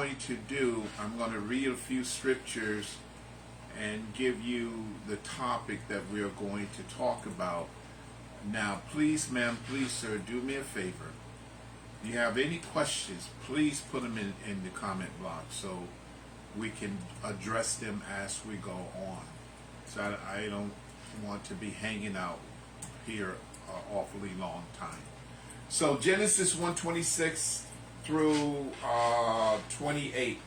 going to do, I'm going to read a few scriptures and give you the topic that we are going to talk about. Now, please, ma'am, please, sir, do me a favor. If you have any questions, please put them in the comment block so we can address them as we go on. So I don't want to be hanging out here an awfully long time. So Genesis 1:26 through 28.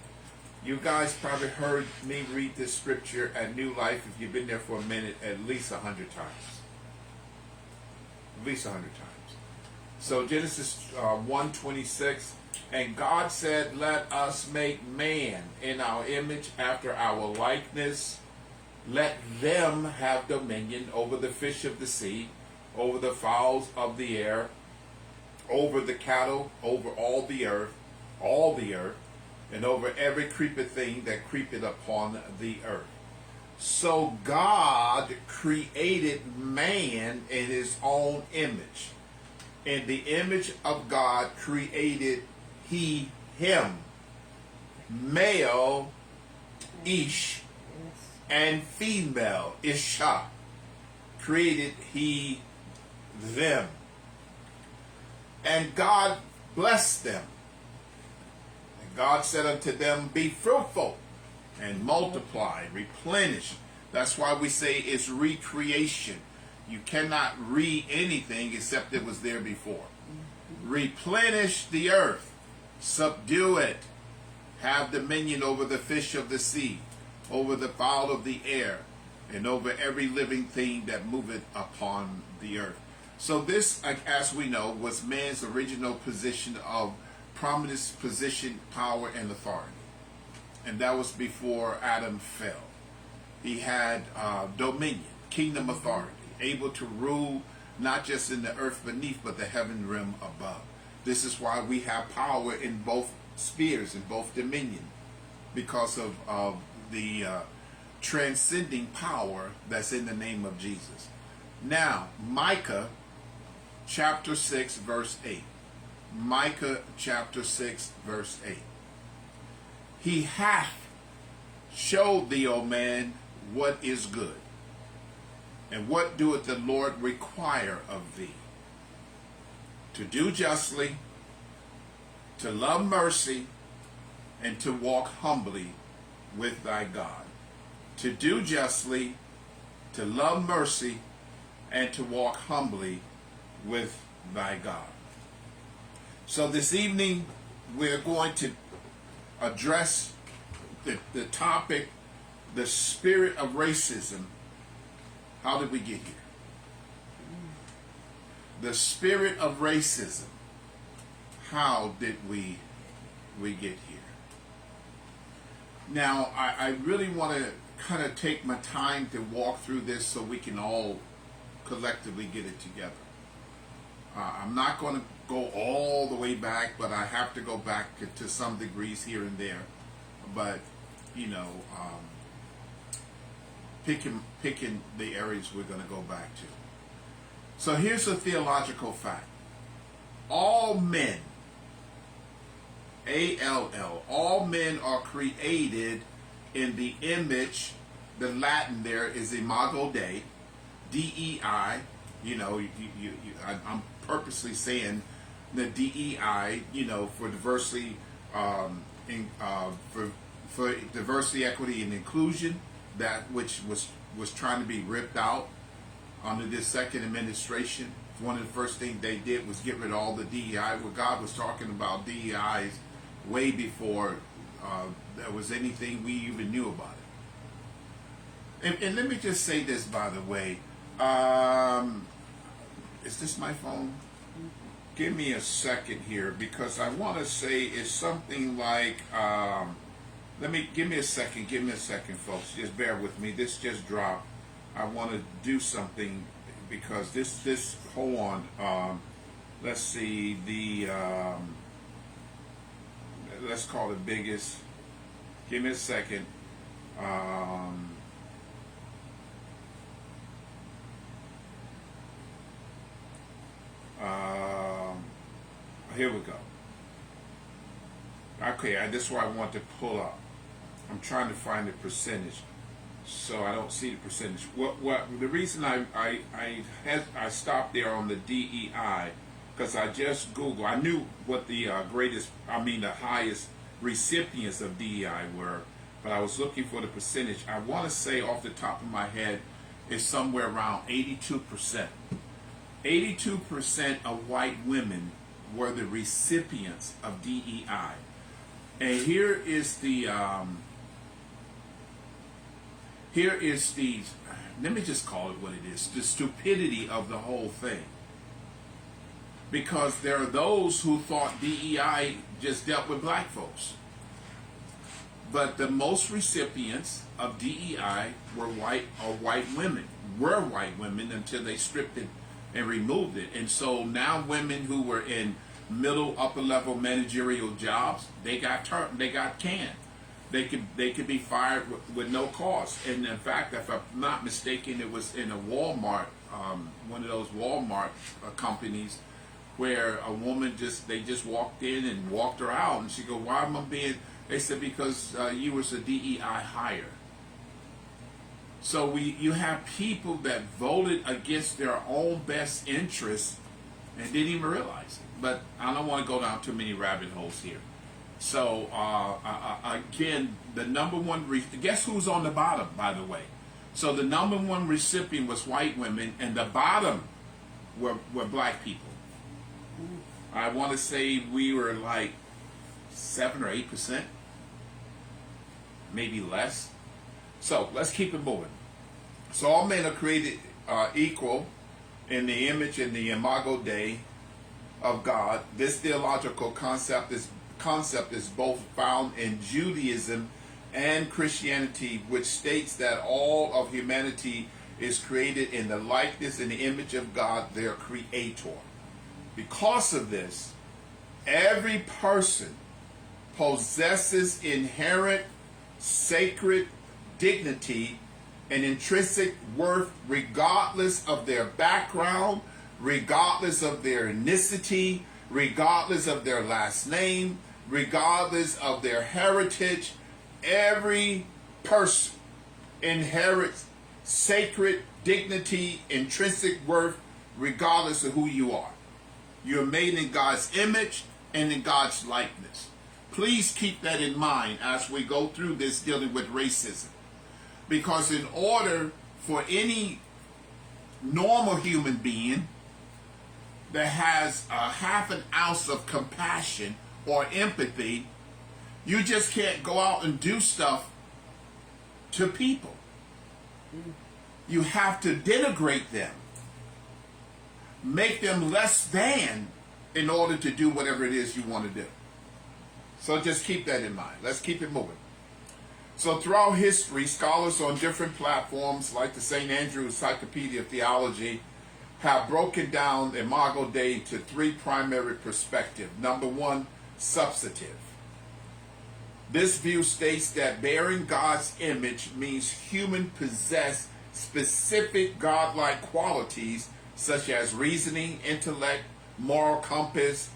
You guys probably heard me read this scripture at New Life, if you've been there for a minute, at least 100 times. At least 100 times. So Genesis 1:26, and God said, let us make man in our image after our likeness. Let them have dominion over the fish of the sea, over the fowls of the air, over the cattle, over all the earth, and over every creeping thing that creepeth upon the earth. So God created man in his own image. In the image of God created he him. Male, Ish, and female, Isha, created he them. And God blessed them. And God said unto them, be fruitful and multiply, replenish. That's why we say it's recreation. You cannot anything except it was there before. Replenish the earth, subdue it, have dominion over the fish of the sea, over the fowl of the air, and over every living thing that moveth upon the earth. So this, as we know, was man's original position of prominent position, power, and authority. And that was before Adam fell. He had dominion, kingdom authority, able to rule not just in the earth beneath, but the heaven realm above. This is why we have power in both spheres, in both dominion, because of the transcending power that's in the name of Jesus. Now, Micah chapter 6, verse 8. Micah chapter 6, verse 8. He hath showed thee, O man, what is good, and what doeth the Lord require of thee? To do justly, to love mercy, and to walk humbly with thy God. To do justly, to love mercy, and to walk humbly with thy God. So this evening we're going to address the topic, the spirit of racism. How did we get here? The spirit of racism. How did we get here? Now, I really want to kind of take my time to walk through this so we can all collectively get it together. I'm not going to go all the way back, but I have to go back to some degrees here and there. But, you know, picking the areas we're going to go back to. So here's a theological fact. All men, A-L-L, all men are created in the image. The Latin there is imago Dei, D-E-I. You know, I'm purposely saying the DEI, you know, for diversity, for diversity, equity, and inclusion, that which was trying to be ripped out under this second administration. One of the first things they did was get rid of all the DEI. Well, God was talking about DEIs way before there was anything we even knew about it. And let me just say this, by the way. Is this my phone? Give me a second here, because I want to say it's something like, give me a second, folks. Just bear with me. This just dropped. I want to do something, because this, hold on. Let's see, let's call it biggest. Give me a second. Here we go. Okay, that's what I want to pull up. I'm trying to find the percentage, so I don't see the percentage. What the reason I stopped there on the DEI, because I just Googled. I knew what the the highest recipients of DEI were, but I was looking for the percentage. I want to say off the top of my head, it's somewhere around 82%. 82% of white women were the recipients of DEI. And here is the let me just call it what it is, the stupidity of the whole thing. Because there are those who thought DEI just dealt with black folks. But the most recipients of DEI were white women until they stripped it and removed it. And so now women who were in middle, upper level managerial jobs, they got canned. They could be fired with no cause. And in fact, if I'm not mistaken, it was in a Walmart, one of those Walmart companies, where a woman they just walked in and walked her out, and she go, "Why am I being?" They said, "Because you was a DEI hire." So you have people that voted against their own best interests and didn't even realize it. But I don't want to go down too many rabbit holes here. So again, the number one, guess who's on the bottom, by the way? So the number one recipient was white women, and the bottom were black people. I want to say we were like 7 or 8%, maybe less. So let's keep it moving. So all men are created equal in the image and the imago Dei of God. This theological concept is both found in Judaism and Christianity, which states that all of humanity is created in the likeness and the image of God, their creator. Because of this, every person possesses inherent sacred dignity and intrinsic worth, regardless of their background, regardless of their ethnicity, regardless of their last name, regardless of their heritage. Every person inherits sacred dignity, intrinsic worth, regardless of who you are. You're made in God's image and in God's likeness. Please keep that in mind as we go through this dealing with racism. Because in order for any normal human being that has a half an ounce of compassion or empathy, you just can't go out and do stuff to people. You have to denigrate them, make them less than, in order to do whatever it is you want to do. So just keep that in mind. Let's keep it moving. So throughout history, scholars on different platforms, like the St. Andrew Encyclopedia of Theology, have broken down the Imago Dei into three primary perspectives. Number one, substantive. This view states that bearing God's image means humans possess specific godlike qualities such as reasoning, intellect, moral compass,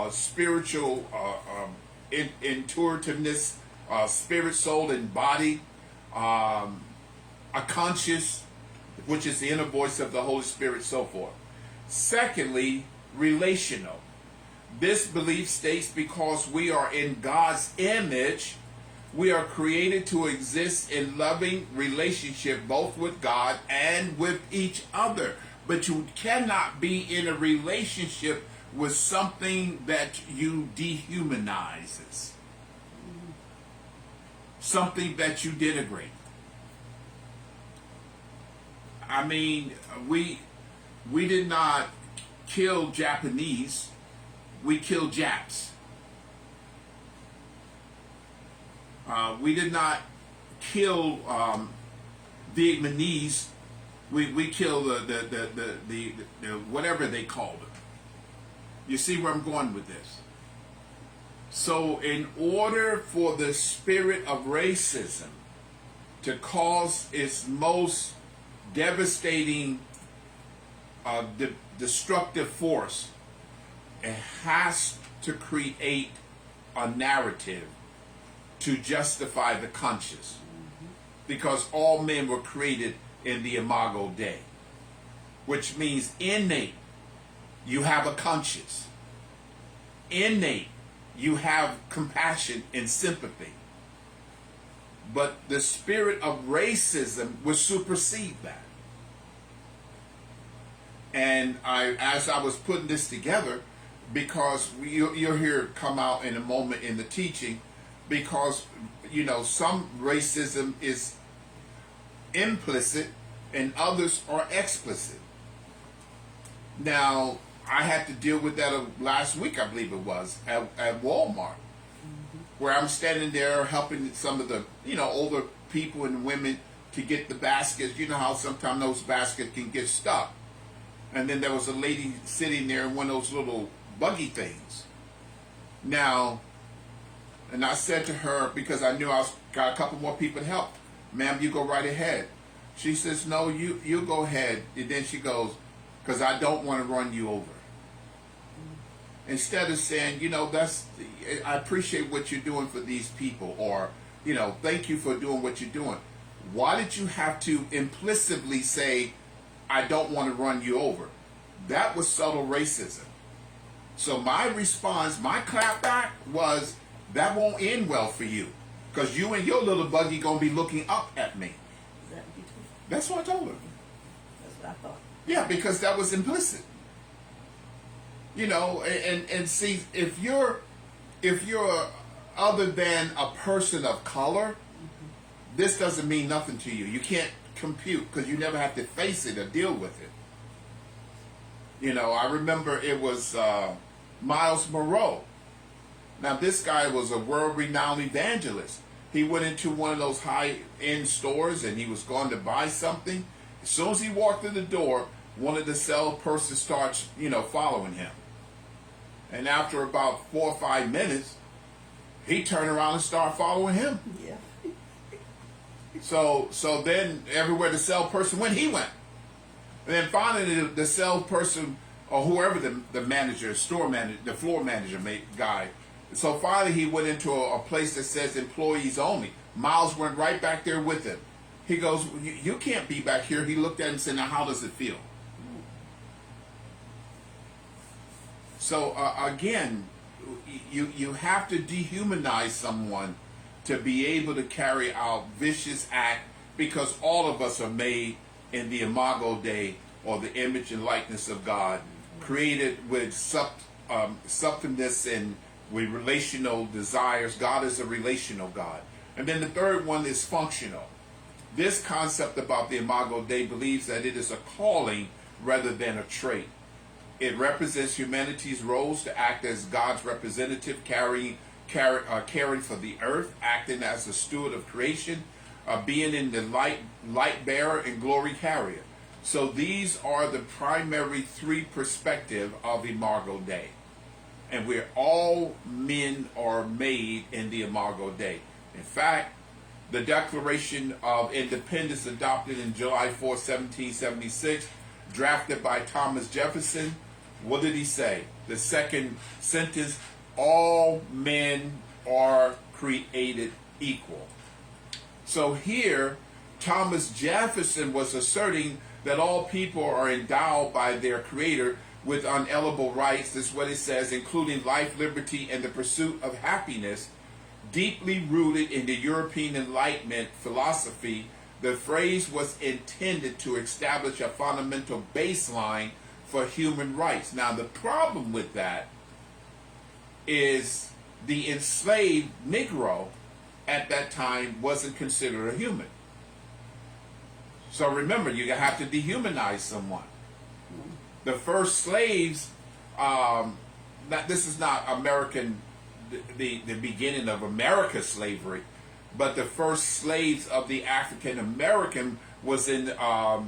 spiritual intuitiveness, spirit, soul, and body, a conscience, which is the inner voice of the Holy Spirit, so forth. Secondly, relational. This belief states because we are in God's image, we are created to exist in loving relationship both with God and with each other. But you cannot be in a relationship with something that you dehumanizes, something that you denigrate. I mean, we did not kill Japanese, we killed Japs. We did not kill Vietnamese, we killed the whatever they called it. You see where I'm going with this? So in order for the spirit of racism to cause its most devastating, destructive force, it has to create a narrative to justify the conscious, because all men were created in the imago Dei, which means innate, you have a conscience. Innate, you have compassion and sympathy. But the spirit of racism would supersede that. And as I was putting this together, because you'll hear it come out in a moment in the teaching, because, some racism is implicit and others are explicit. Now, I had to deal with that last week, I believe it was, at Walmart, where I'm standing there helping some of the, older people and women to get the baskets. You know how sometimes those baskets can get stuck. And then there was a lady sitting there in one of those little buggy things. Now, and I said to her, because I knew got a couple more people to help, ma'am, you go right ahead. She says, no, you go ahead. And then she goes, because I don't want to run you over. Instead of saying, I appreciate what you're doing for these people, or, thank you for doing what you're doing. Why did you have to implicitly say, I don't want to run you over? That was subtle racism. So my response, my clap back was, that won't end well for you, because you and your little buggy going to be looking up at me. Is that what you told? That's what I told her. That's what I thought. Yeah, because that was implicit. And see, if you're other than a person of color, this doesn't mean nothing to you. You can't compute, because you never have to face it or deal with it. I remember it was Miles Monroe. Now, this guy was a world-renowned evangelist. He went into one of those high-end stores and he was going to buy something. As soon as he walked in the door, one of the salespersons starts, following him. And after about 4 or 5 minutes, he turned around and started following him. Yeah. So then everywhere the salesperson went, he went. And then finally the salesperson, or whoever the manager, store manager, the floor manager guy, so finally he went into a place that says employees only. Miles went right back there with him. He goes, you can't be back here. He looked at him and said, now how does it feel? So again, you have to dehumanize someone to be able to carry out vicious act, because all of us are made in the imago Dei, or the image and likeness of God, created with subtleness and with relational desires. God is a relational God. And then the third one is functional. This concept about the imago Dei believes that it is a calling rather than a trait. It represents humanity's roles to act as God's representative, caring for the earth, acting as the steward of creation, being in the light bearer and glory carrier. So these are the primary three perspectives of imago Dei. And we're all men are made in the imago Dei. In fact, the Declaration of Independence, adopted in July 4, 1776, drafted by Thomas Jefferson, what did he say? The second sentence, all men are created equal. So here, Thomas Jefferson was asserting that all people are endowed by their Creator with unalienable rights. This is what it says, including life, liberty, and the pursuit of happiness. Deeply rooted in the European Enlightenment philosophy, the phrase was intended to establish a fundamental baseline for human rights. Now, the problem with that is the enslaved Negro at that time wasn't considered a human. So remember, you have to dehumanize someone. The first slaves, this is not American, the beginning of America's slavery, but the first slaves of the African American was in, I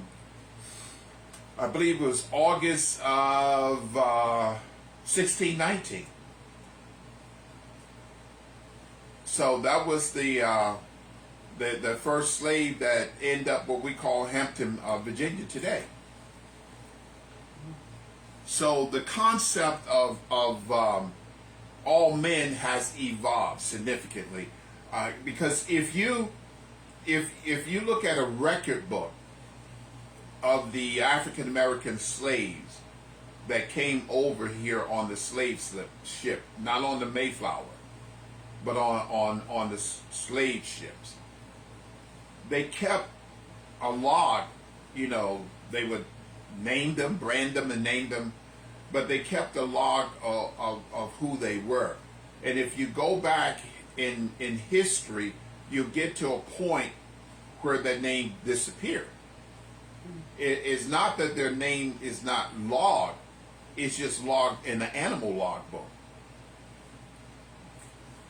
believe it was August of 1619. So that was the first slave that ended up what we call Hampton, Virginia today. So the concept of all men has evolved significantly, because if you look at a record book of the African American slaves that came over here on the slave ship, not on the Mayflower, but on the slave ships, they kept a log. You know, they would name them, brand them, and name them, but they kept a log of who they were. And if you go back in history, you get to a point where their name disappeared. It's not that their name is not logged, it's just logged in the animal log book.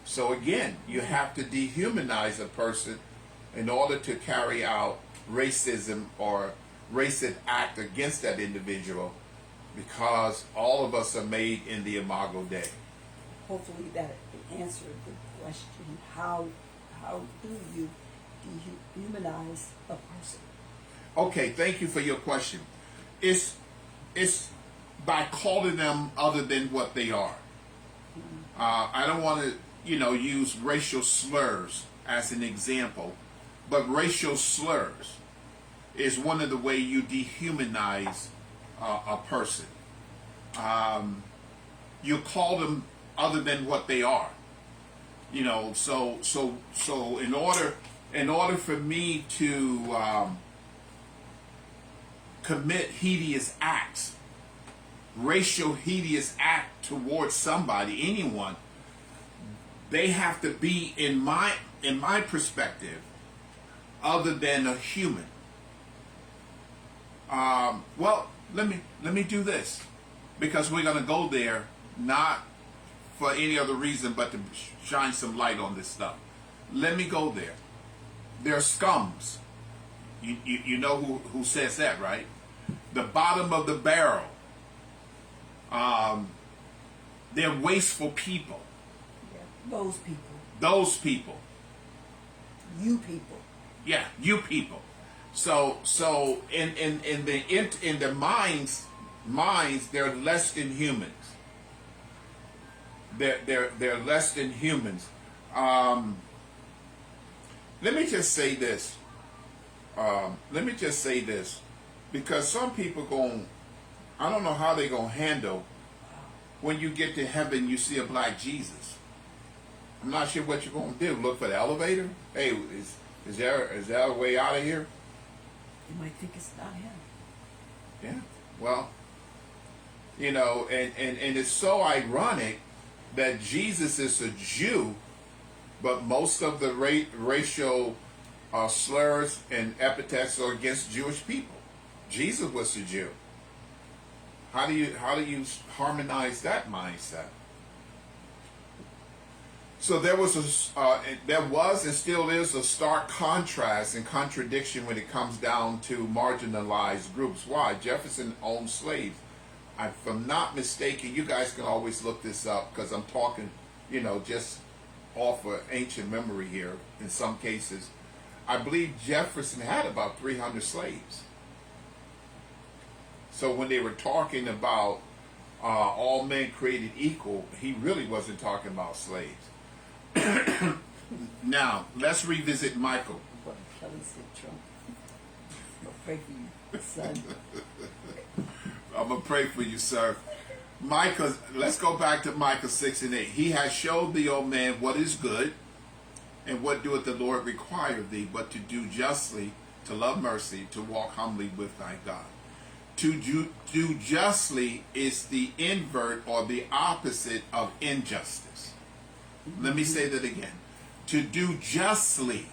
So again, you have to dehumanize a person in order to carry out racism or racist act against that individual, because all of us are made in the imago Dei. Hopefully that answered the question. How do you dehumanize a person? Okay, thank you for your question. It's by calling them other than what they are. I don't want to, use racial slurs as an example, but racial slurs is one of the way you dehumanize a person. You call them other than what they are. So in order for me to commit hideous acts, racial hideous act towards somebody, anyone, they have to be in my perspective other than a human. Well, let me do this, because we're going to go there not for any other reason but to shine some light on this stuff. Let me go there. They're scums. You know who says that, right? The bottom of the barrel. They're wasteful people. Yeah, those people. Those people. You people. Yeah, you people. So in the minds they're less than humans. They're less than humans. Let me just say this. Because some people I don't know how they're gonna handle when you get to heaven. You see a black Jesus. I'm not sure what you're gonna do. Look for the elevator. Hey, is there a way out of here? You might think it's not him. Yeah. Well, and it's so ironic that Jesus is a Jew, but most of the racial slurs and epithets are against Jewish people. Jesus was a Jew. How do you harmonize that mindset? So there was and still is a stark contrast and contradiction when it comes down to marginalized groups. Why? Jefferson owned slaves. If I'm not mistaken, you guys can always look this up, because I'm talking, just off of ancient memory here in some cases. I believe Jefferson had about 300 slaves. So when they were talking about all men created equal, he really wasn't talking about slaves. Now, let's revisit Michael. What Kelly said, Trump. I'll pray for you, son. I'm going to pray for you, sir. Micah, let's go back to Micah 6 and 8. He has showed thee, O man, what is good, and what doeth the Lord require thee, but to do justly, to love mercy, to walk humbly with thy God. To do justly is the invert or the opposite of injustice. Let me say that again. To do justly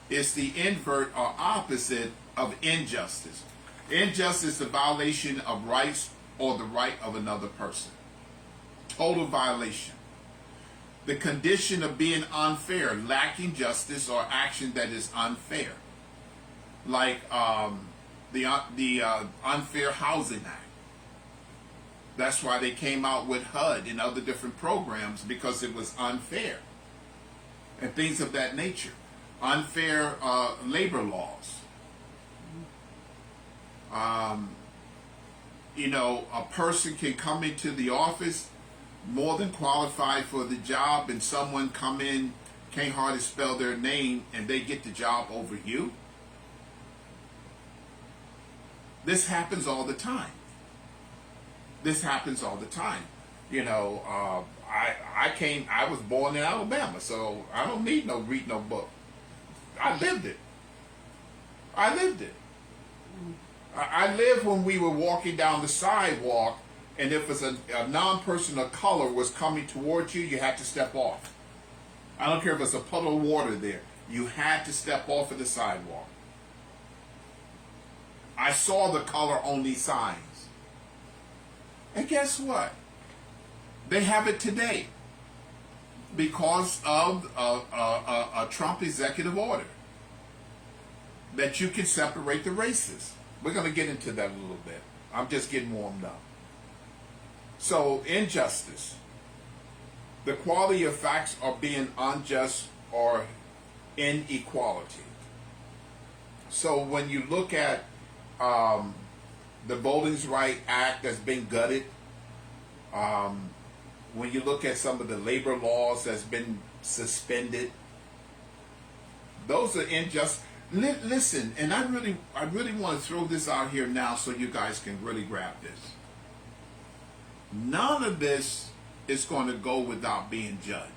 is the invert or opposite of injustice. Injustice is the violation of rights or the right of another person. Total violation. The condition of being unfair, lacking justice or action that is unfair. Like the Unfair Housing Act. That's why they came out with HUD and other different programs, because it was unfair. And things of that nature. Unfair labor laws. A person can come into the office, more than qualified for the job, and someone come in, can't hardly spell their name, and they get the job over you? This happens all the time. This happens all the time. You know, I was born in Alabama, so I don't need no read no book. I lived it. I lived it. I lived when we were walking down the sidewalk, and if it's a non-person of color was coming towards you, you had to step off. I don't care if it's a puddle of water there. You had to step off of the sidewalk. I saw the color-only signs. And guess what? They have it today because of a Trump executive order that you can separate the races. We're going to get into that a little bit. I'm just getting warmed up. So, injustice. The quality of facts are being unjust or inequality. So when you look at the Voting Rights Act that's been gutted, when you look at some of the labor laws that's been suspended, those are unjust. Listen, and I really want to throw this out here now so you guys can really grab this. None of this is going to go without being judged.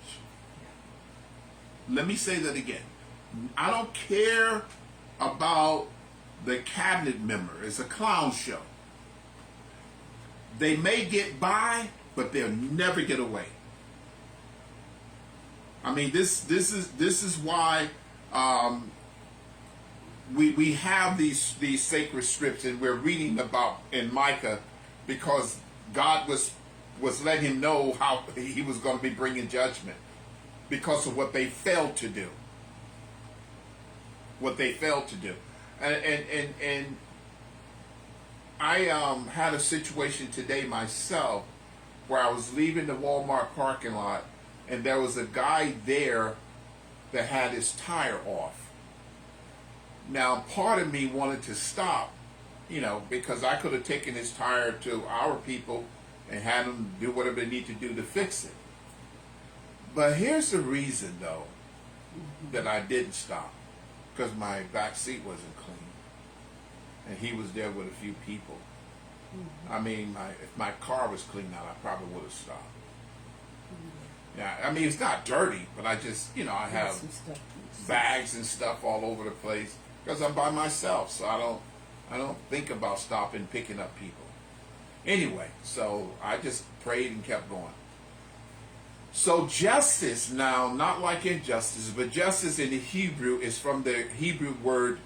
Let me say that again. I don't care about the cabinet member. It's a clown show. They may get by, but they'll never get away. I mean, this is why we have these sacred scripts, and we're reading about in Micah, because God was letting him know how he was going to be bringing judgment because of what they failed to do. What they failed to do. And I had a situation today myself where I was leaving the Walmart parking lot, and there was a guy there that had his tire off. Now, part of me wanted to stop, because I could have taken his tire to our people and had them do whatever they need to do to fix it. But here's the reason, though, that I didn't stop. Because my back seat wasn't clean. And he was there with a few people. I mean, if my car was clean now, I probably would have stopped. Yeah, I mean, it's not dirty, but I just, I have bags and stuff all over the place because I'm by myself, so I don't think about stopping, picking up people. Anyway, so I just prayed and kept going. So justice now, not like injustice, but justice in the Hebrew is from the Hebrew word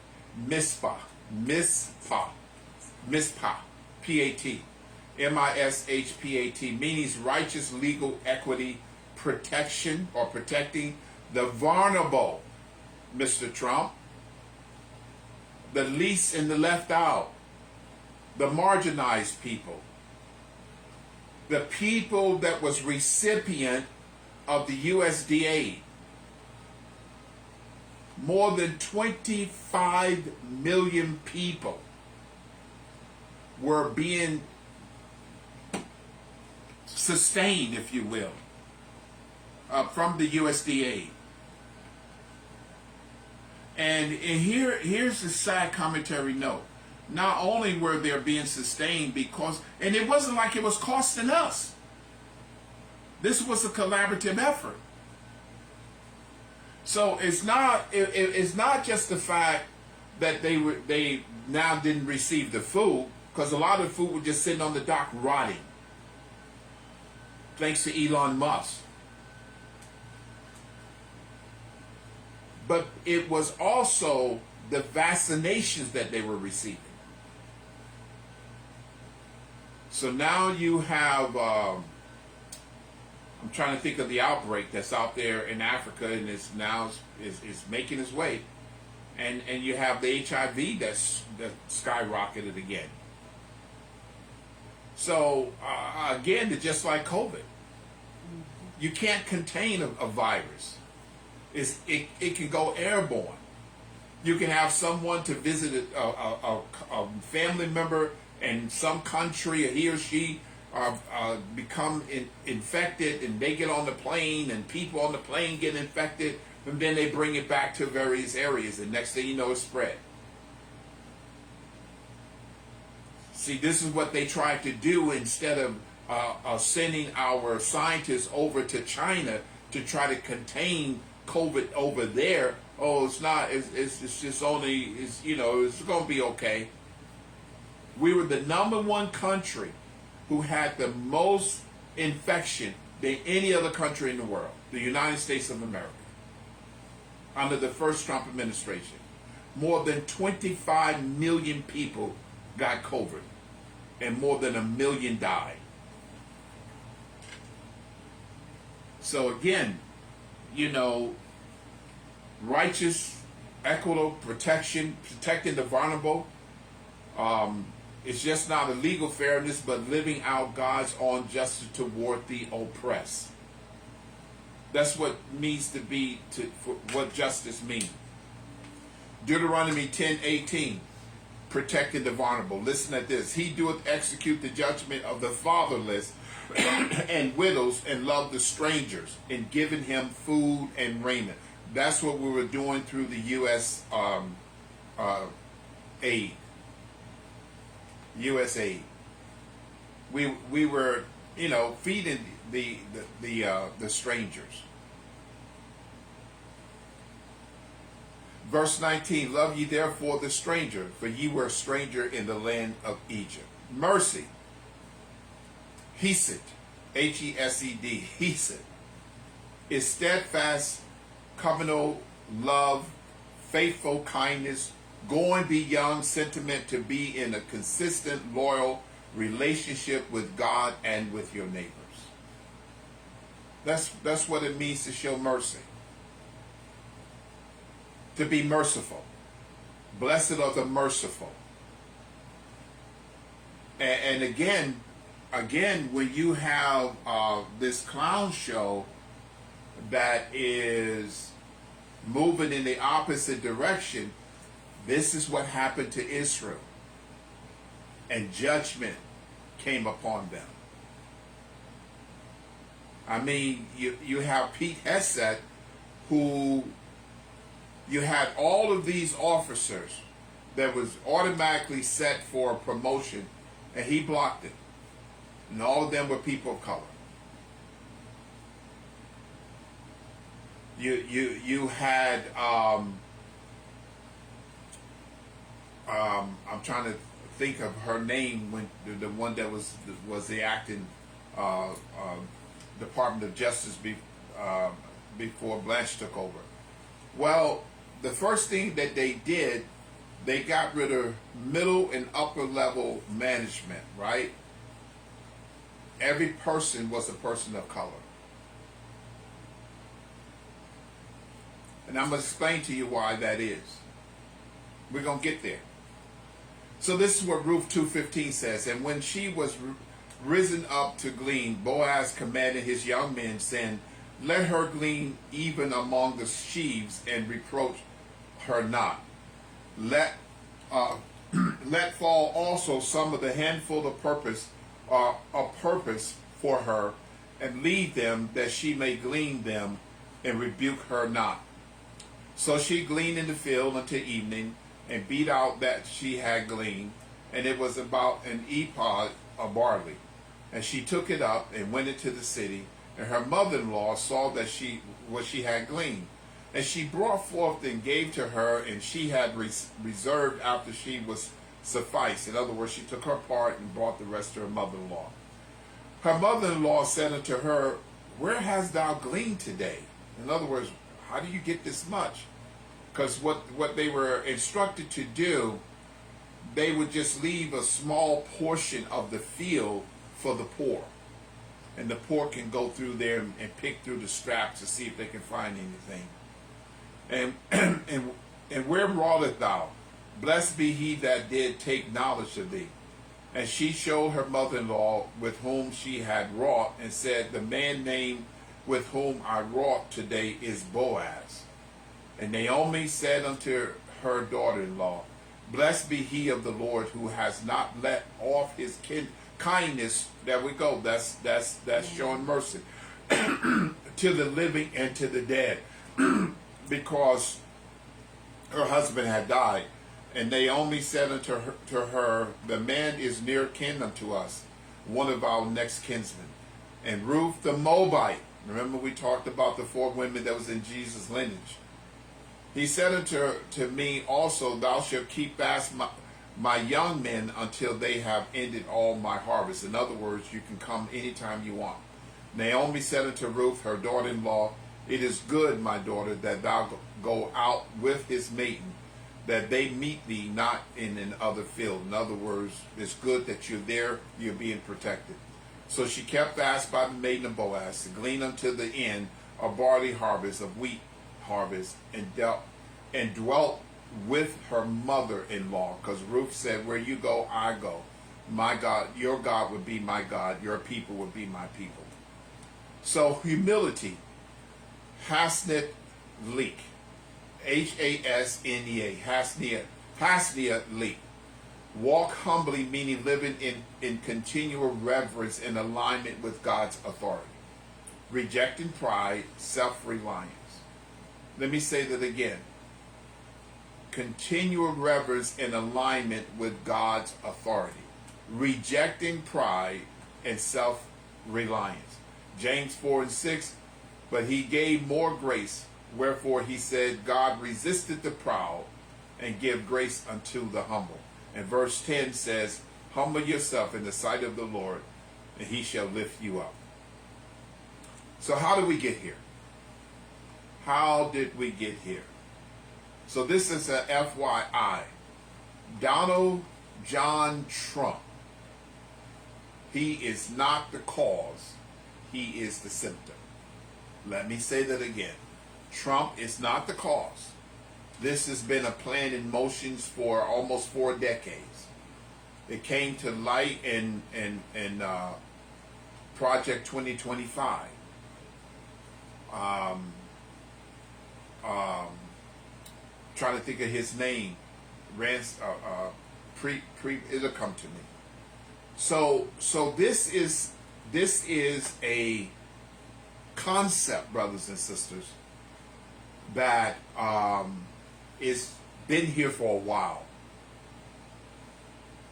mispah, P-A-T, M-I-S-H-P-A-T, meaning righteous legal equity protection or protecting the vulnerable, Mr. Trump, the least and the left out, the marginalized people, the people that was recipient of the USDA. More than 25 million people were being sustained, if you will, from the USDA. And here's the sad commentary note. Not only were they being sustained and it wasn't like it was costing us. This was a collaborative effort. So it's not just the fact that they now didn't receive the food, because a lot of the food was just sitting on the dock rotting. Thanks to Elon Musk. But it was also the vaccinations that they were receiving. So now you have, I'm trying to think of the outbreak that's out there in Africa, and is making its way. And you have the HIV that skyrocketed again. So again, it's just like COVID. You can't contain a virus. It can go airborne. You can have someone to visit a family member in some country, he or she become infected, and they get on the plane, and people on the plane get infected, and then they bring it back to various areas, and next thing you know, it's spread. See, this is what they tried to do instead of sending our scientists over to China to try to contain COVID over there. Oh, it's not. It's just only. It's going to be okay. We were the #1 country who had the most infection than any other country in the world, the United States of America, under the first Trump administration. More than 25 million people got COVID, and more than 1 million died. So again, righteous, equitable protection, protecting the vulnerable. It's just not a legal fairness, but living out God's own justice toward the oppressed. That's what means to be, for what justice means. Deuteronomy 10:18, protecting the vulnerable. Listen at this. He doeth execute the judgment of the fatherless and widows, and love the strangers, and giving him food and raiment. That's what we were doing through the U.S. aid. USAID. We were, feeding the strangers. Verse 19, love ye therefore the stranger, for ye were a stranger in the land of Egypt. Mercy, hesed, Hesed, hesed, is steadfast, covenantal love, faithful kindness, going beyond sentiment to be in a consistent, loyal relationship with God and with your neighbors. That's what it means to show mercy. To be merciful. Blessed are the merciful. And again, when you have this clown show that is moving in the opposite direction, this is what happened to Israel. And judgment came upon them. I mean, you have Pete Hegseth, who you had all of these officers that was automatically set for a promotion, and he blocked it. And all of them were people of color. You had I'm trying to think of her name, when the one that was the acting Department of Justice before Blanche took over. Well, the first thing that they did, they got rid of middle and upper level management, right? Every person was a person of color. And I'm going to explain to you why that is. We're going to get there. So this is what Ruth 2:15 says. And when she was risen up to glean, Boaz commanded his young men, saying, let her glean even among the sheaves, and reproach her not. Let fall also some of the handful of purpose for her, and leave them, that she may glean them, and rebuke her not. So she gleaned in the field until evening, and beat out that she had gleaned, and it was about an ephah of barley. And she took it up and went into the city, and her mother-in-law saw that what she had gleaned. And she brought forth and gave to her, and she had reserved after she was sufficed. In other words, she took her part and brought the rest to her mother-in-law. Her mother-in-law said unto her, where hast thou gleaned today? In other words, how do you get this much? Because what they were instructed to do, they would just leave a small portion of the field for the poor. And the poor can go through there and pick through the straps to see if they can find anything. And where wroughtest thou? Blessed be he that did take knowledge of thee. And she showed her mother-in-law with whom she had wrought, and said, the man named with whom I wrought today is Boaz. And Naomi said unto her daughter-in-law, blessed be he of the Lord, who has not let off his kindness, there we go. That's showing mercy to the living and to the dead, because her husband had died. And Naomi said unto her, the man is near kin unto us, one of our next kinsmen. And Ruth the Moabite, remember we talked about the 4 women that was in Jesus' lineage. He said unto me also, thou shalt keep fast my young men until they have ended all my harvest. In other words, you can come anytime you want. Naomi said unto Ruth, her daughter-in-law, it is good, my daughter, that thou go out with his maiden, that they meet thee not in an other field. In other words, it's good that you're there, you're being protected. So she kept fast by the maiden of Boaz, to glean unto the end a barley harvest, of wheat harvest, and dwelt with her mother-in-law, because Ruth said, where you go, I go. My God, your God would be my God, your people would be my people. So humility, hasneth leak. Hasnea, hasnea leak. Walk humbly, meaning living in continual reverence and alignment with God's authority. Rejecting pride, self-reliance. Let me say that again. Continual reverence and alignment with God's authority. Rejecting pride and self-reliance. James 4:6, but he gave more grace. Wherefore he said, God resisted the proud and give grace unto the humble. And verse 10 says, humble yourself in the sight of the Lord, and he shall lift you up. So how did we get here? How did we get here? So this is an FYI. Donald John Trump, he is not the cause, he is the symptom. Let me say that again. Trump is not the cause. This has been a plan in motion for almost 4 decades. It came to light in Project 2025. Trying to think of his name. It'll come to me. So this is a concept, brothers and sisters, that is been here for a while.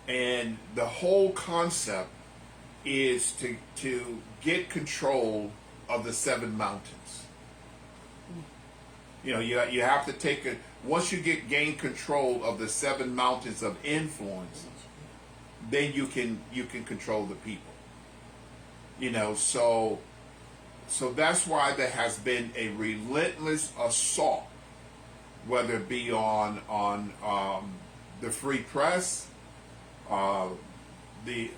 And the whole concept is to get control of the 7 mountains. You know, you have to take it once you gain control of the 7 mountains of influence, then you can control the people. You know, so that's why there has been a relentless assault, whether it be on the free press, the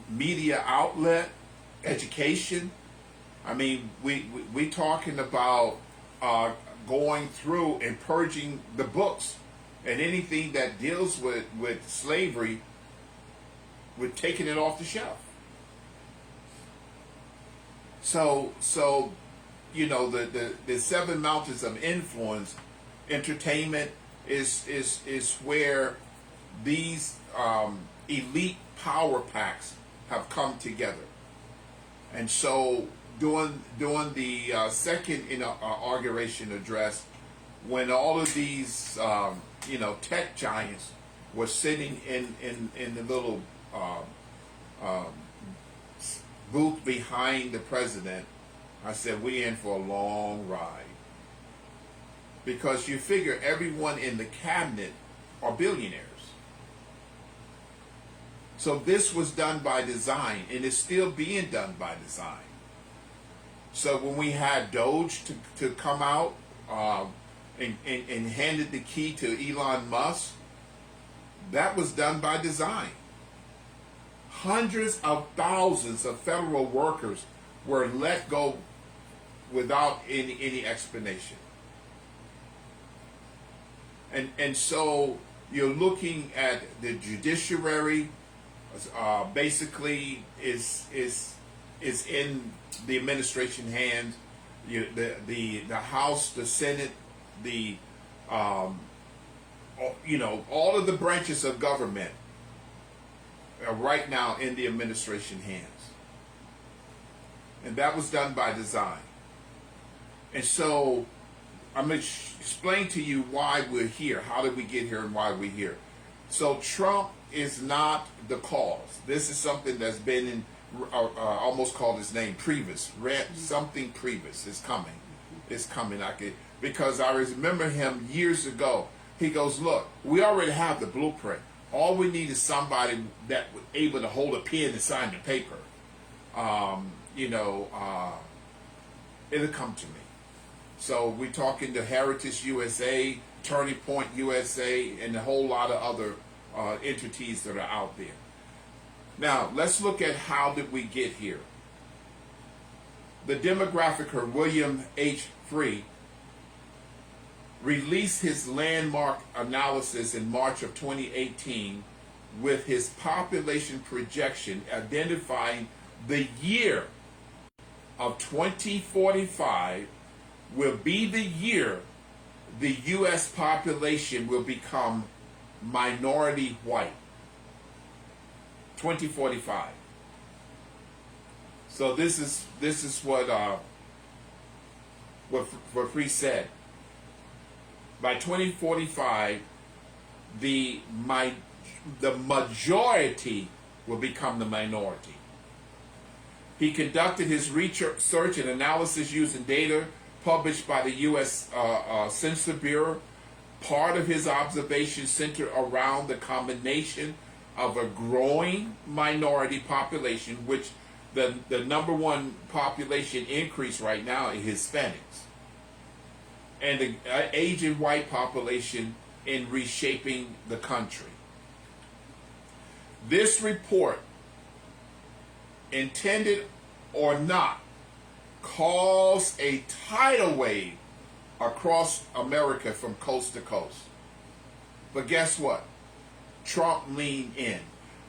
media outlet, education. I mean, we talking about going through and purging the books and anything that deals with slavery, with taking it off the shelf. So you know, the 7 mountains of influence, entertainment is where these elite power packs have come together. And so during the second inauguration address, when all of these tech giants were sitting in the little booth behind the president, I said, we're in for a long ride. Because you figure everyone in the cabinet are billionaires. So this was done by design, and it's still being done by design. So when we had Doge to come out and handed the key to Elon Musk, that was done by design. Hundreds of thousands of federal workers were let go without any explanation. And so you're looking at the judiciary, basically is in the administration hands. The House, the Senate, all of the branches of government right now in the administration hands. And that was done by design. And so I'm going to explain to you why we're here. How did we get here and why we're here? So Trump is not the cause. This is something that's been in, almost called his name, Priebus. Something Priebus is coming. It's coming. Because I remember him years ago. He goes, look, we already have the blueprint. All we need is somebody that was able to hold a pen and sign the paper. It'll come to me. So we're talking to Heritage USA, Turning Point USA, and a whole lot of other entities that are out there. Now, let's look at how did we get here. The demographicer William H. Free released his landmark analysis in March of 2018 with his population projection identifying the year of 2045 will be the year the U.S. population will become minority white. 2045. So this is what Free said. By 2045, the majority will become the minority. He conducted his research and analysis using data published by the U.S. Census Bureau. Part of his observation centered around the combination of a growing minority population, which the number one population increase right now is Hispanics, and the Asian white population in reshaping the country. This report, intended or not, caused a tidal wave across America from coast to coast. But guess what? Trump leaned in.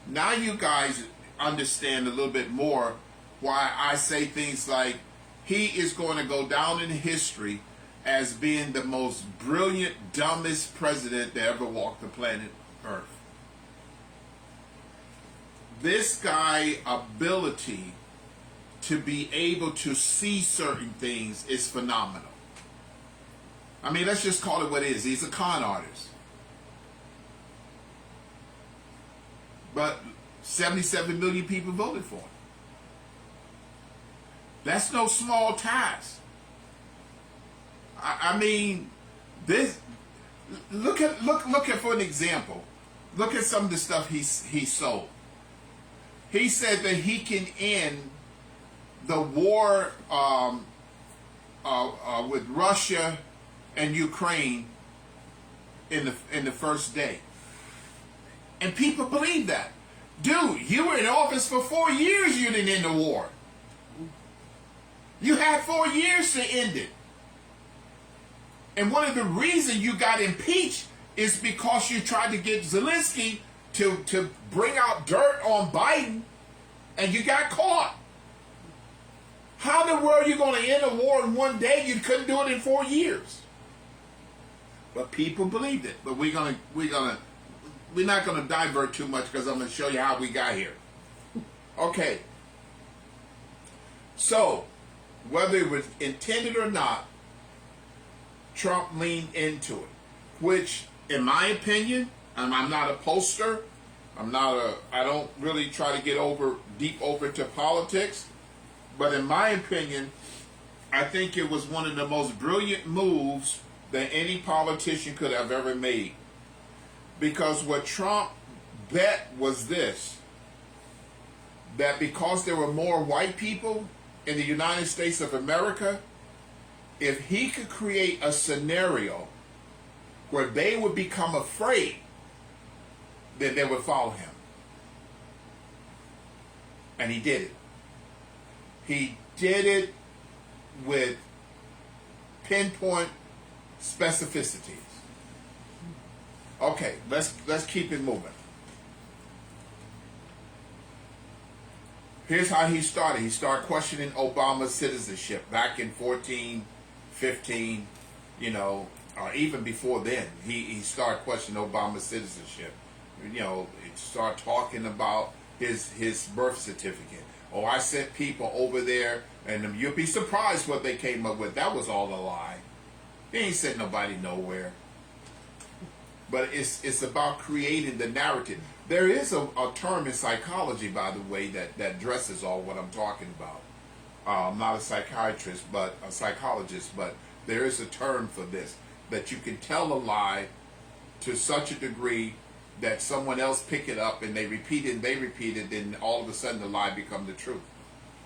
Now you guys understand a little bit more why I say things like he is going to go down in history as being the most brilliant, dumbest president that ever walked the planet Earth. This guy's ability to be able to see certain things is phenomenal. I mean, let's just call it what it is. He's a con artist. But 77 million people voted for him. That's no small task. I mean, this. Look at for an example. Look at some of the stuff he sold. He said that he can end the war with Russia and Ukraine in the first day. And people believe that. Dude, you were in office for 4 years, you didn't end the war. You had 4 years to end it. And one of the reasons you got impeached is because you tried to get Zelensky to bring out dirt on Biden, and you got caught. How in the world are you going to end a war in 1 day? You couldn't do it in 4 years. But people believed it. But we're not going to divert too much because I'm going to show you how we got here. Okay. So, whether it was intended or not, Trump leaned into it. Which, in my opinion, and I'm not a poster, I don't really try to get deep over to politics, but in my opinion, I think it was one of the most brilliant moves that any politician could have ever made. Because what Trump bet was this, that because there were more white people in the United States of America, if he could create a scenario where they would become afraid, then they would follow him. And he did it. He did it with pinpoint specificities. Okay, let's keep it moving. Here's how he started. He started questioning Obama's citizenship back in 14, 15, even before then. He started questioning Obama's citizenship. He started talking about his birth certificate. Oh, I sent people over there, and you'll be surprised what they came up with. That was all a lie. He ain't sent nobody nowhere. But it's about creating the narrative. There is a term in psychology, by the way, that addresses all what I'm talking about. I'm not a psychiatrist, but a psychologist, but there is a term for this, that you can tell a lie to such a degree that someone else pick it up and they repeat it, then all of a sudden the lie becomes the truth.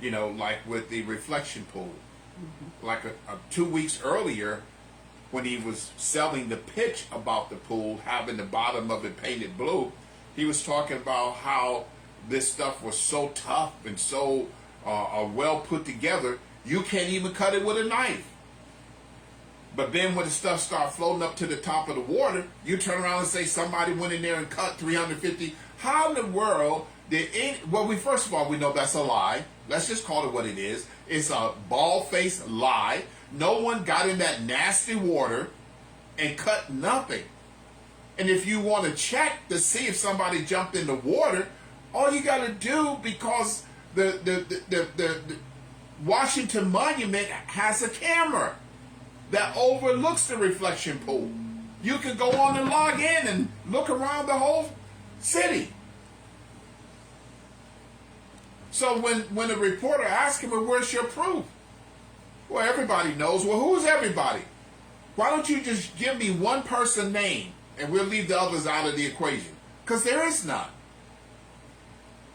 You know, like with the reflection pool. Mm-hmm. Like 2 weeks earlier, when he was selling the pitch about the pool, having the bottom of it painted blue, he was talking about how this stuff was so tough and so well put together, you can't even cut it with a knife. But then when the stuff starts floating up to the top of the water, you turn around and say somebody went in there and cut 350. How in the world did first of all, we know that's a lie. Let's just call it what it is. It's a bald-faced lie. No one got in that nasty water and cut nothing. And if you want to check to see if somebody jumped in the water, all you got to do, because the Washington Monument has a camera that overlooks the reflection pool. You can go on and log in and look around the whole city. So when a reporter asks him, well, where's your proof? Well, everybody knows. Well, who's everybody? Why don't you just give me one person's name and we'll leave the others out of the equation? Because there is none.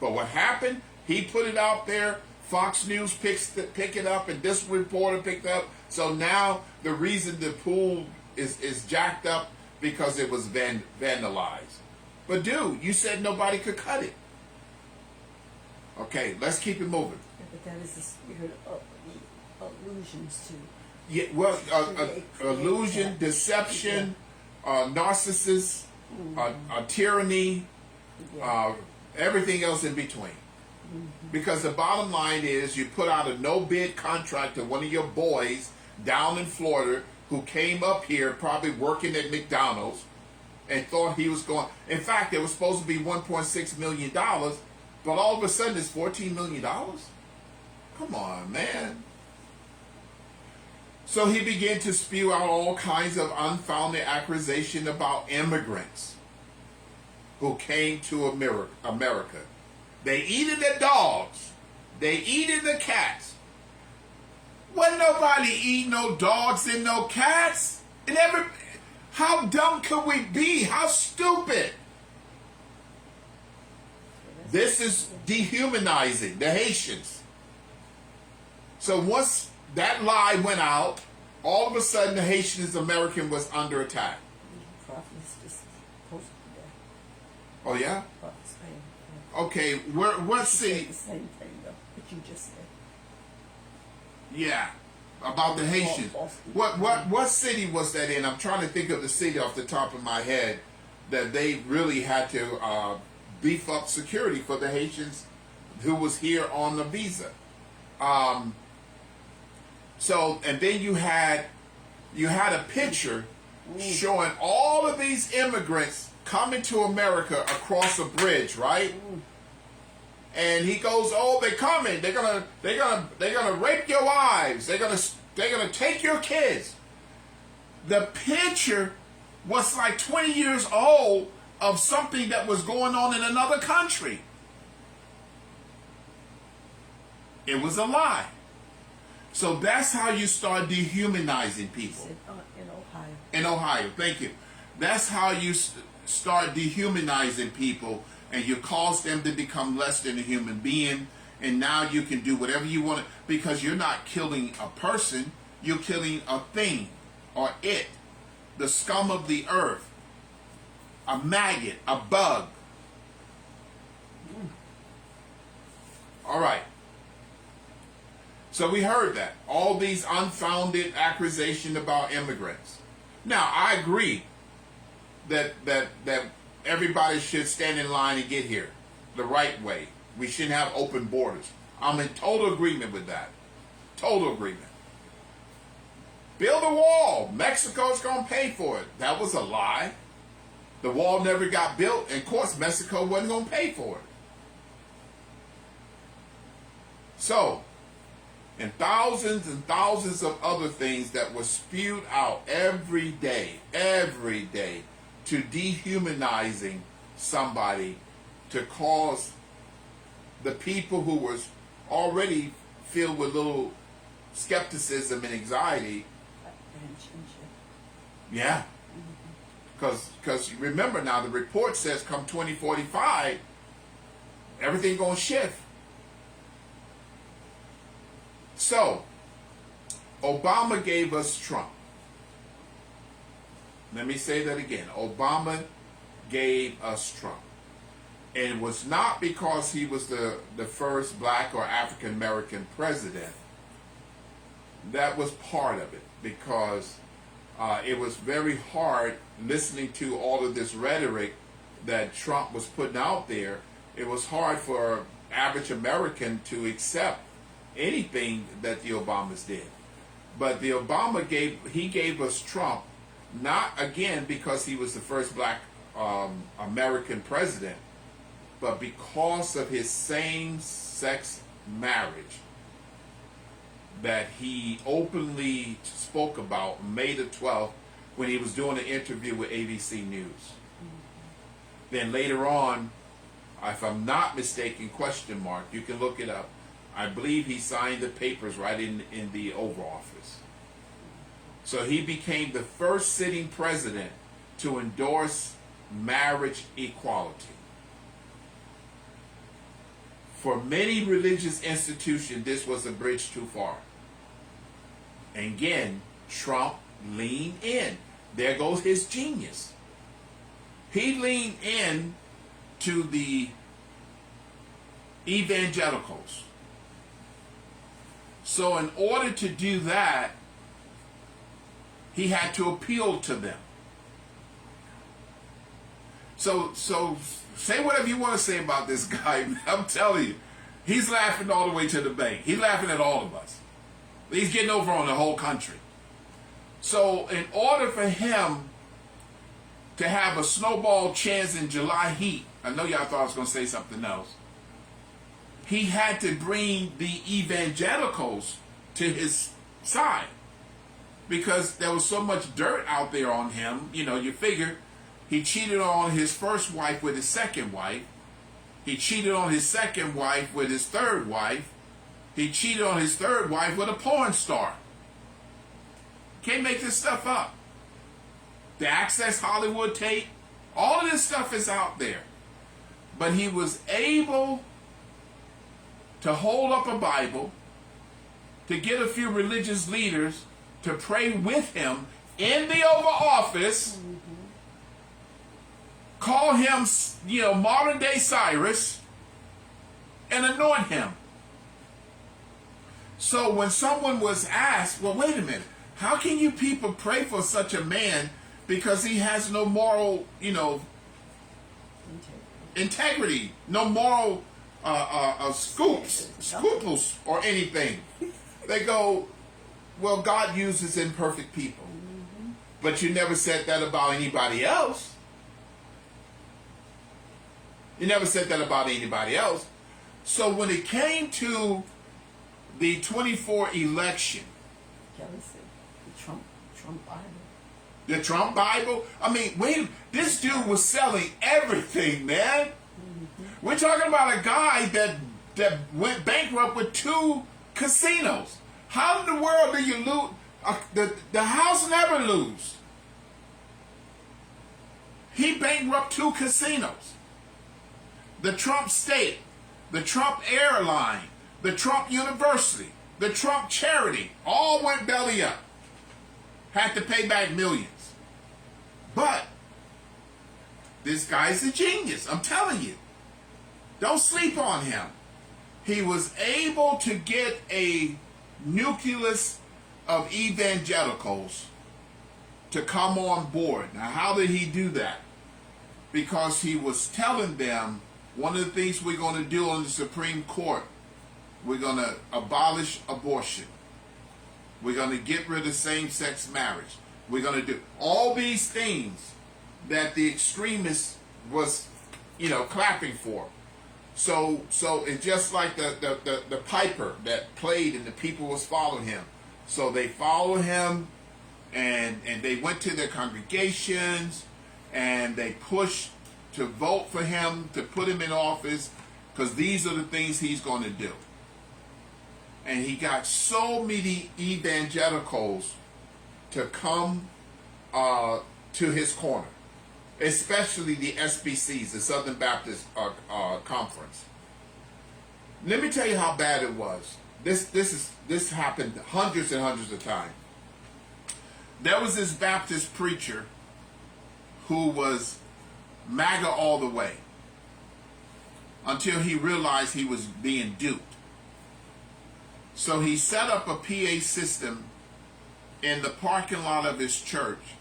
But what happened? He put it out there. Fox News picked it up, and this reporter picked up. So now the reason the pool is jacked up because it was vandalized. But dude, you said nobody could cut it. Okay, let's keep it moving. Yeah, but that is the spirit of allusions to. Yeah, well, illusion, deception, narcissist, tyranny, everything else in between. Because the bottom line is, you put out a no-bid contract to one of your boys down in Florida who came up here probably working at McDonald's and thought he was going. In fact, it was supposed to be $1.6 million, but all of a sudden it's $14 million? Come on, man. So he began to spew out all kinds of unfounded accusation about immigrants who came to America. They eated the dogs. They eated the cats. Wasn't nobody eat no dogs and no cats. And how dumb could we be? How stupid. This is dehumanizing the Haitians. So once that lie went out, all of a sudden the Haitian American was under attack. Oh yeah? Okay, what city? The same thing though that you just said. Yeah, about the Haitians. What city was that in? I'm trying to think of the city off the top of my head that they really had to beef up security for the Haitians who was here on the visa. So, and then you had a picture showing all of these immigrants coming to America across a bridge, right? And he goes, "Oh, they're coming. They're gonna rape your wives. They're gonna take your kids." The picture was like 20 years old of something that was going on in another country. It was a lie. So that's how you start dehumanizing people. In Ohio. In Ohio, thank you. That's how you start dehumanizing people, and you cause them to become less than a human being, and now you can do whatever you want, because you're not killing a person, you're killing a thing, or it, the scum of the earth, a maggot, a bug. All right. So we heard that. All these unfounded accusations about immigrants. Now, I agree that everybody should stand in line and get here the right way. We shouldn't have open borders. I'm in total agreement with that. Total agreement. Build a wall. Mexico's going to pay for it. That was a lie. The wall never got built, and of course Mexico wasn't going to pay for it. So, and thousands of other things that were spewed out every day, to dehumanizing somebody, to cause the people who was already filled with little skepticism and anxiety. Yeah. Because remember now, the report says come 2045, everything going to shift. So, Obama gave us Trump. Let me say that again. Obama gave us Trump. And it was not because he was the first black or African American president. That was part of it, because it was very hard listening to all of this rhetoric that Trump was putting out there. It was hard for average American to accept anything that the Obamas did. But the Obama gave us Trump, not again because he was the first black American president, but because of his same-sex marriage that he openly spoke about May the 12th when he was doing an interview with ABC News. Then later on, if I'm not mistaken, you can look it up, I believe he signed the papers right in the Oval Office. So he became the first sitting president to endorse marriage equality. For many religious institutions, this was a bridge too far. And again, Trump leaned in. There goes his genius. He leaned in to the evangelicals. So in order to do that, he had to appeal to them. So say whatever you want to say about this guy. I'm telling you, he's laughing all the way to the bank. He's laughing at all of us. He's getting over on the whole country. So in order for him to have a snowball chance in July heat, I know y'all thought I was going to say something else, he had to bring the evangelicals to his side, because there was so much dirt out there on him. You know, you figure he cheated on his first wife with his second wife. He cheated on his second wife with his third wife. He cheated on his third wife with a porn star. Can't make this stuff up. The Access Hollywood tape, all of this stuff is out there. But he was able to hold up a Bible, to get a few religious leaders to pray with him in the Oval Office, call him, modern day Cyrus, and anoint him. So when someone was asked, well, wait a minute, how can you people pray for such a man because he has no moral, integrity, no moral scruples or anything? They go, well, God uses imperfect people. But you never said that about anybody else. You never said that about anybody else. So when it came to the 24 election, the Trump Bible. The Trump Bible? I mean, wait, this dude was selling everything, man. We're talking about a guy that went bankrupt with 2 casinos. How in the world do you lose? The house never lose. He bankrupted 2 casinos. The Trump State, the Trump Airline, the Trump University, the Trump Charity, all went belly up. Had to pay back millions. But this guy's a genius, I'm telling you. Don't sleep on him. He was able to get a nucleus of evangelicals to come on board. Now, how did he do that? Because he was telling them, one of the things we're going to do on the Supreme Court, we're going to abolish abortion. We're going to get rid of same-sex marriage. We're going to do all these things that the extremists was, clapping for. So it's just like the piper that played and the people was following him. So they followed him, and they went to their congregations, and they pushed to vote for him, to put him in office, because these are the things he's going to do. And he got so many evangelicals to come to his corner, especially the SBCs, the Southern Baptist Conference. Let me tell you how bad it was. This happened hundreds and hundreds of times. There was this Baptist preacher who was MAGA all the way until he realized he was being duped. So he set up a PA system in the parking lot of his church,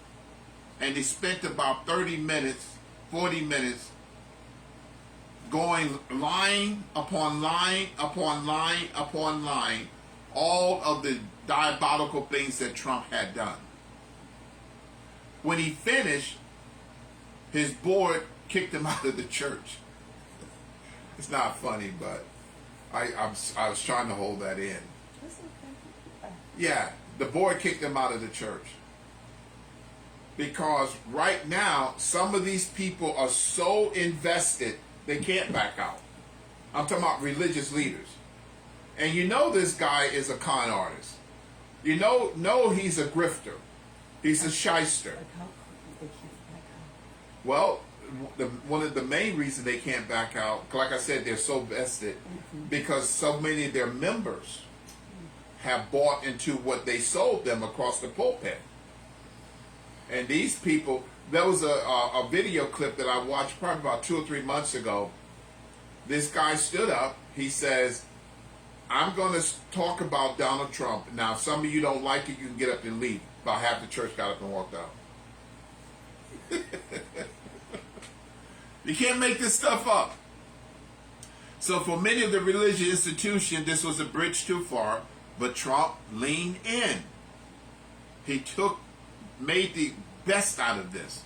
and he spent about 30 minutes, 40 minutes going line upon line upon line upon line, all of the diabolical things that Trump had done. When he finished, his board kicked him out of the church. It's not funny, but I was trying to hold that in. That's okay. Yeah, the board kicked him out of the church. Because right now, some of these people are so invested, they can't back out. I'm talking about religious leaders. And you know this guy is a con artist. You know he's a grifter. He's a shyster. Like how they can't back out. Well, one of the main reasons they can't back out, like I said, they're so vested, because so many of their members have bought into what they sold them across the pulpit. And these people, there was a video clip that I watched probably about 2 or 3 months ago. This guy stood up. He says, I'm going to talk about Donald Trump. Now, if some of you don't like it, you can get up and leave. About half the church got up and walked out. You can't make this stuff up. So for many of the religious institutions, this was a bridge too far, but Trump leaned in. He made the best out of this.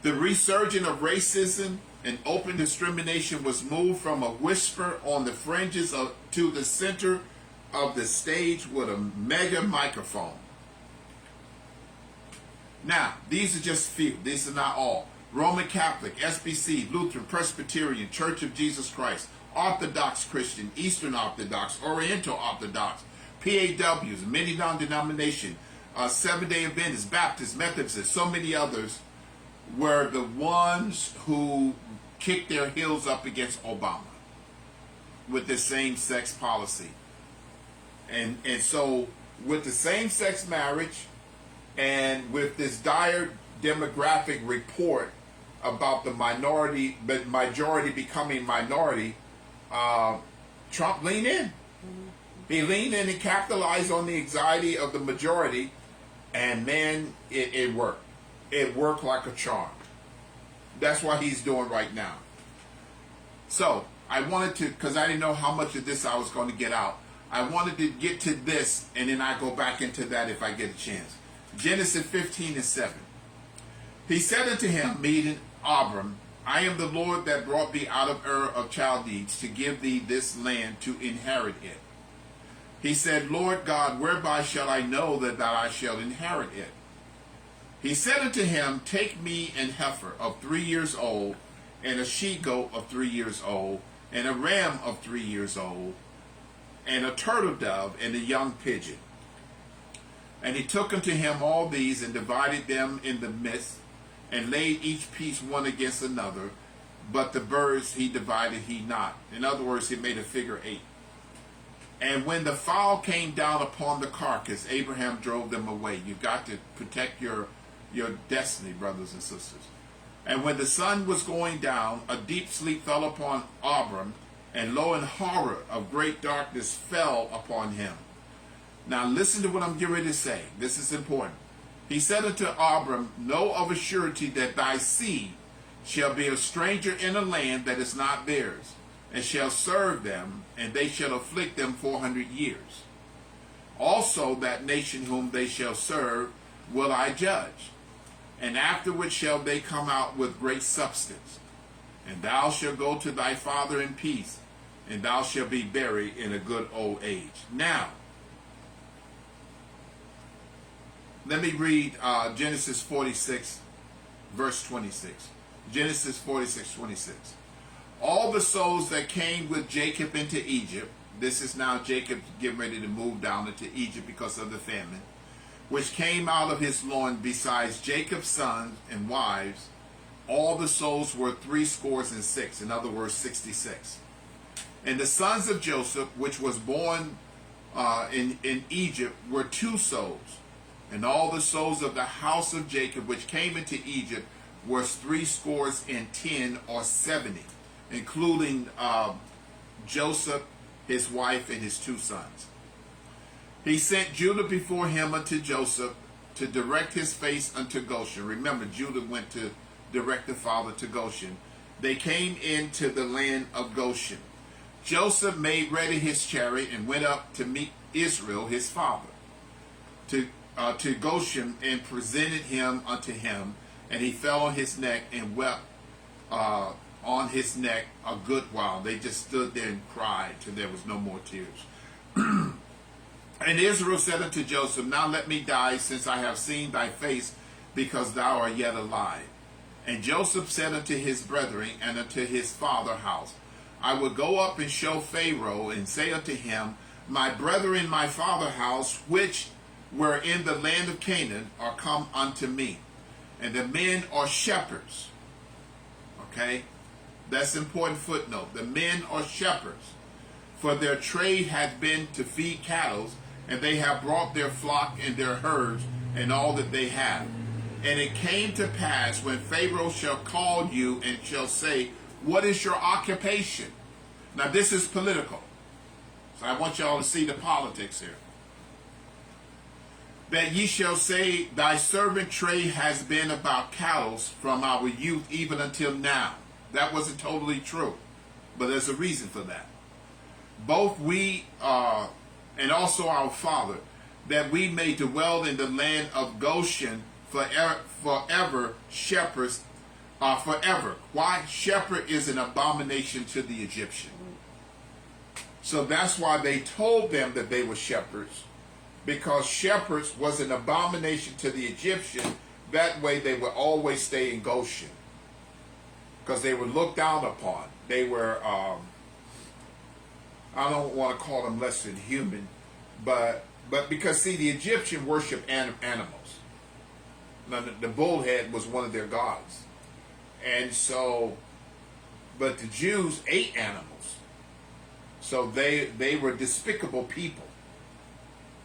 The resurgence of racism and open discrimination was moved from a whisper on the fringes to the center of the stage with a mega microphone. Now, these are just few. These are not all. Roman Catholic, SBC, Lutheran, Presbyterian, Church of Jesus Christ, Orthodox Christian, Eastern Orthodox, Oriental Orthodox, PAWs, many non-denomination, Seventh-day Adventists, Baptists, Methodists, so many others were the ones who kicked their heels up against Obama with the same-sex policy. And so with the same-sex marriage and with this dire demographic report about the majority becoming minority, Trump leaned in. He leaned in and capitalized on the anxiety of the majority, and man, it worked. It worked like a charm. That's what he's doing right now. So I wanted to, because I didn't know how much of this I was going to get out, I wanted to get to this, and then I go back into that if I get a chance. Genesis 15:7. He said unto him, meaning Abram, I am the Lord that brought thee out of Ur of Chaldees to give thee this land to inherit it. He said, Lord God, whereby shall I know that I shall inherit it? He said unto him, take me an heifer of 3 years old, and a she-goat of 3 years old, and a ram of 3 years old, and a turtle dove, and a young pigeon. And he took unto him all these, and divided them in the midst, and laid each piece one against another, but the birds he divided he not. In other words, he made a figure 8. And when the fowl came down upon the carcass, Abraham drove them away. You've got to protect your destiny, brothers and sisters. And when the sun was going down, a deep sleep fell upon Abram, and lo, and horror of great darkness fell upon him. Now listen to what I'm getting ready to say. This is important. He said unto Abram, know of a surety that thy seed shall be a stranger in a land that is not theirs, and shall serve them, and they shall afflict them 400 years. Also that nation whom they shall serve will I judge, and afterward shall they come out with great substance. and thou shalt go to thy father in peace, and thou shalt be buried in a good old age. Now, let me read Genesis 46, verse 26. Genesis 46:26. All the souls that came with Jacob into Egypt, this is now Jacob getting ready to move down into Egypt because of the famine, which came out of his loin, besides Jacob's sons and wives, all the souls were 66. In other words, 66. And the sons of Joseph, which was born in Egypt, were 2 souls. And all the souls of the house of Jacob, which came into Egypt, was 70 or 70, including Joseph, his wife, and his 2 sons. He sent Judah before him unto Joseph to direct his face unto Goshen. Remember, Judah went to direct the father to Goshen. They came into the land of Goshen. Joseph made ready his chariot and went up to meet Israel, his father, to Goshen, and presented him unto him. And he fell on his neck and wept on his neck a good while. They just stood there and cried till there was no more tears. And Israel said unto Joseph, now let me die, since I have seen thy face, because thou art yet alive. And Joseph said unto his brethren and unto his father's house, I will go up and show Pharaoh, and say unto him, my brethren, my father's house, which were in the land of Canaan, are come unto me. And the men are shepherds. Okay? That's an important footnote. The men are shepherds. For their trade hath been to feed cattle, and they have brought their flock and their herds, and all that they have. And it came to pass, when Pharaoh shall call you, and shall say, what is your occupation? Now this is political. So I want y'all to see the politics here. That ye shall say, thy servant trade has been about cattle from our youth even until now. That wasn't totally true, but there's a reason for that. Both we and also our father, that we may dwell in the land of Goshen forever, shepherds forever. Why? Shepherd is an abomination to the Egyptian. So that's why they told them that they were shepherds, because shepherds was an abomination to the Egyptian. That way they would always stay in Goshen, because they were looked down upon. They were, I don't want to call them less than human, but because, see, the Egyptian worshiped animals. Now, the bullhead was one of their gods. And so, but the Jews ate animals. So they were despicable people.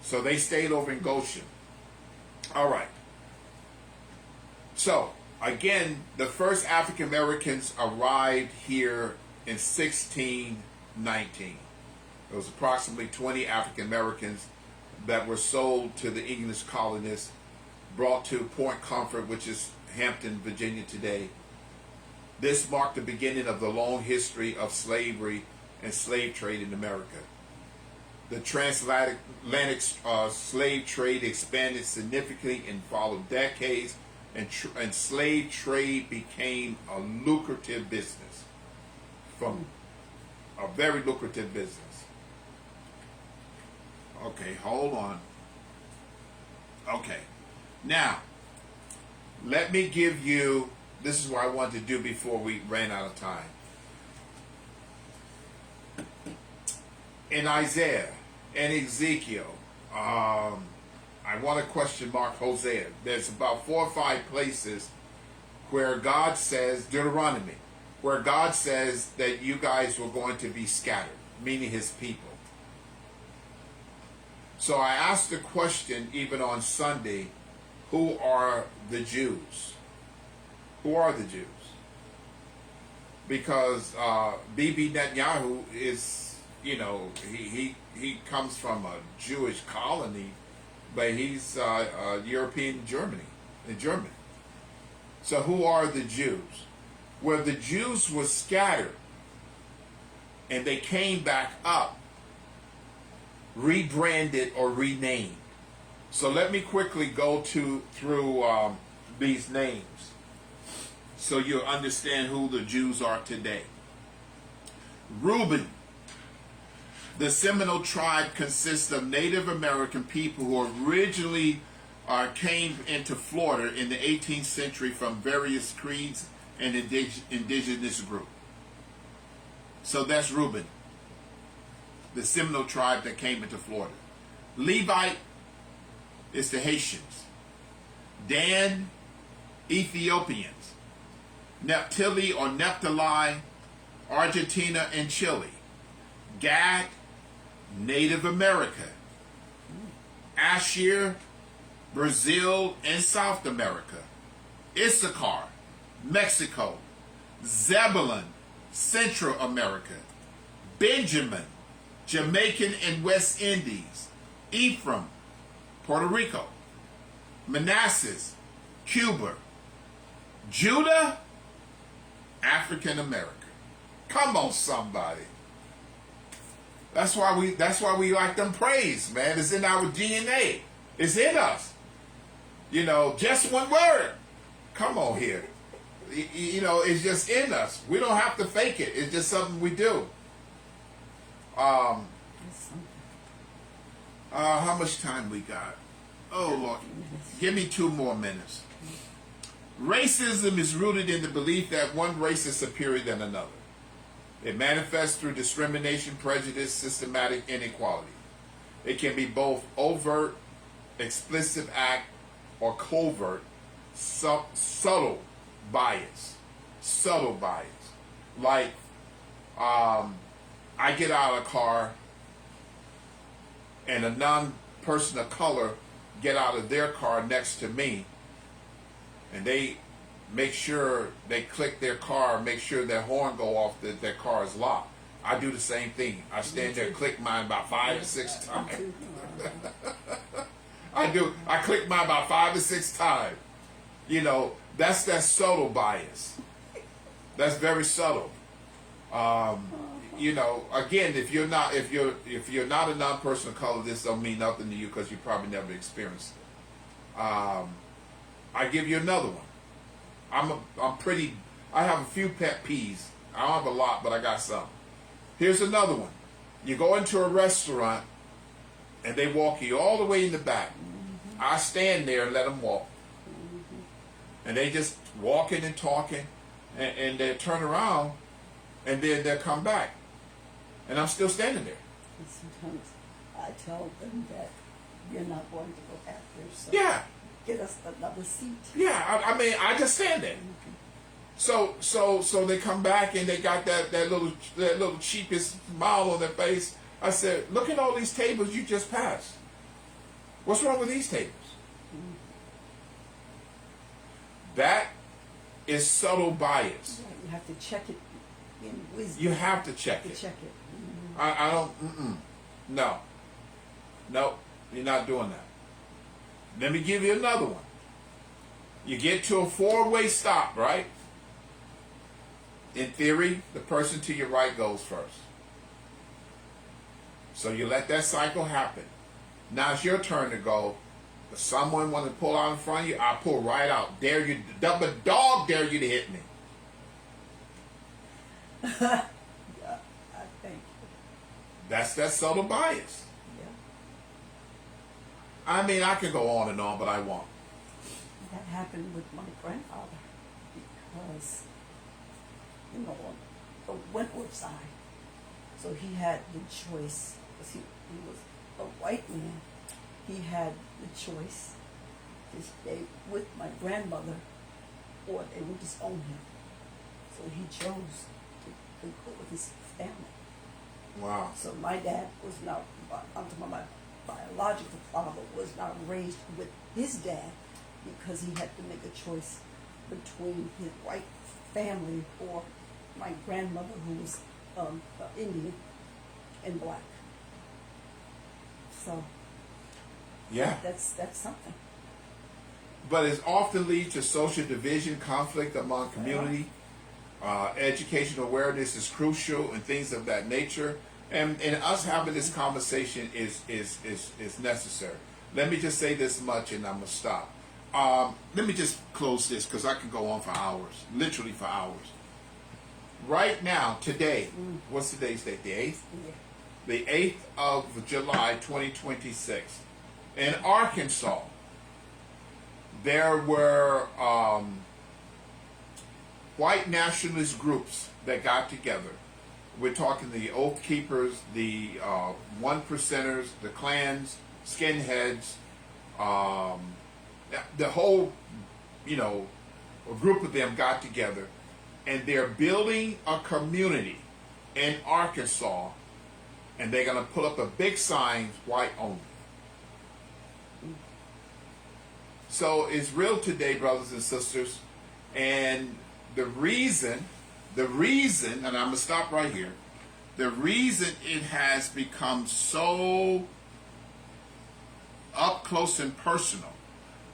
So they stayed over in Goshen. All right. So, again, the first African Americans arrived here in 1619. There was approximately 20 African Americans that were sold to the English colonists, brought to Point Comfort, which is Hampton, Virginia today. This marked the beginning of the long history of slavery and slave trade in America. The transatlantic slave trade expanded significantly in following decades, and slave trade became a lucrative business, from a very lucrative business. Okay, hold on. Okay, now let me give you, this is what I wanted to do before we ran out of time. In Isaiah and Ezekiel, I want to question mark Hosea. There's about 4 or 5 places where God says, Deuteronomy, where God says that you guys were going to be scattered, meaning his people. So I asked the question even on Sunday, who are the Jews? Who are the Jews? Because Bibi Netanyahu is, you know, he comes from a Jewish colony, but he's European German. So who are the Jews? Well, the Jews were scattered, and they came back up, rebranded or renamed. So let me quickly go through these names. so you'll understand who the Jews are today. Reuben. The Seminole tribe consists of Native American people who originally came into Florida in the 18th century from various creeds and indigenous groups. So that's Reuben, the Seminole tribe that came into Florida. Levite is the Haitians. Dan, Ethiopians. Naphtali or Naphtali, Argentina and Chile. Gad, Native America. Asher, Brazil and South America. Issachar, Mexico. Zebulun, Central America. Benjamin, Jamaican and West Indies. Ephraim, Puerto Rico. Manasseh, Cuba. Judah, African American. Come on, somebody. That's why we like them praise, man. It's in our DNA. It's in us. You know, just one word. Come on here. You know, it's just in us. We don't have to fake it. It's just something we do. How much time we got? Oh, Lord. Give me 2 more minutes. Racism is rooted in the belief that one race is superior than another. It manifests through discrimination, prejudice, systematic inequality. It can be both overt, explicit act, or covert, subtle bias. Subtle bias. Like, I get out of a car and a non-person of color get out of their car next to me, and they make sure they click their car, make sure their horn go off, that their car is locked. I do the same thing. I stand there, click mine about 5 or 6 times. I click mine about 5 or 6 times. You know, that's that subtle bias. That's very subtle. You know, again, if you're not a non-person of color, this don't mean nothing to you because you probably never experienced it. I give you another one. I have a few pet peeves. I don't have a lot, but I got some. Here's another one. You go into a restaurant and they walk you all the way in the back. I stand there and let them walk. And they just walking and talking, and they turn around and then they'll come back. And I'm still standing there. And sometimes I tell them that you're not going to go after, so yeah, get us another seat. Yeah, I mean, I just stand there. So they come back and they got that little cheapest smile on their face. I said, look at all these tables you just passed. What's wrong with these tables? That is subtle bias. Yeah, you have to check it in wisdom. You have to check it. I don't. No, you're not doing that. Let me give you another one. You get to a 4-way stop, right? In theory, the person to your right goes first. So you let that cycle happen. Now it's your turn to go. If someone want to pull out in front of you, I pull right out. Dare you, the dog dare you to hit me. Yeah, I think. That's that subtle bias. Yeah. I mean, I could go on and on, but I won't. That happened with my grandfather because, you know, on the Wentworth side, so he had the choice, because he was a white man, he had the choice to stay with my grandmother or they would disown him. So he chose to go with his family. Wow. So my dad was not, my biological father was not raised with his dad because he had to make a choice between his white family or my grandmother, who was Indian and black. So yeah, that's something. But it often leads to social division, conflict among community. Educational awareness is crucial and things of that nature. And us having this conversation is necessary. Let me just say this much and I'm going to stop. let me just close this because I can go on for hours, literally for hours. Right now, today, what's today's date? The 8th? Yeah. The 8th of July, 2026. In Arkansas, there were white nationalist groups that got together. We're talking the Oath Keepers, the One Percenters, the Klans, skinheads, the whole, a group of them got together, and they're building a community in Arkansas, and they're going to put up a big sign, white only. So it's real today, brothers and sisters, and the reason, and I'm going to stop right here, the reason it has become so up close and personal,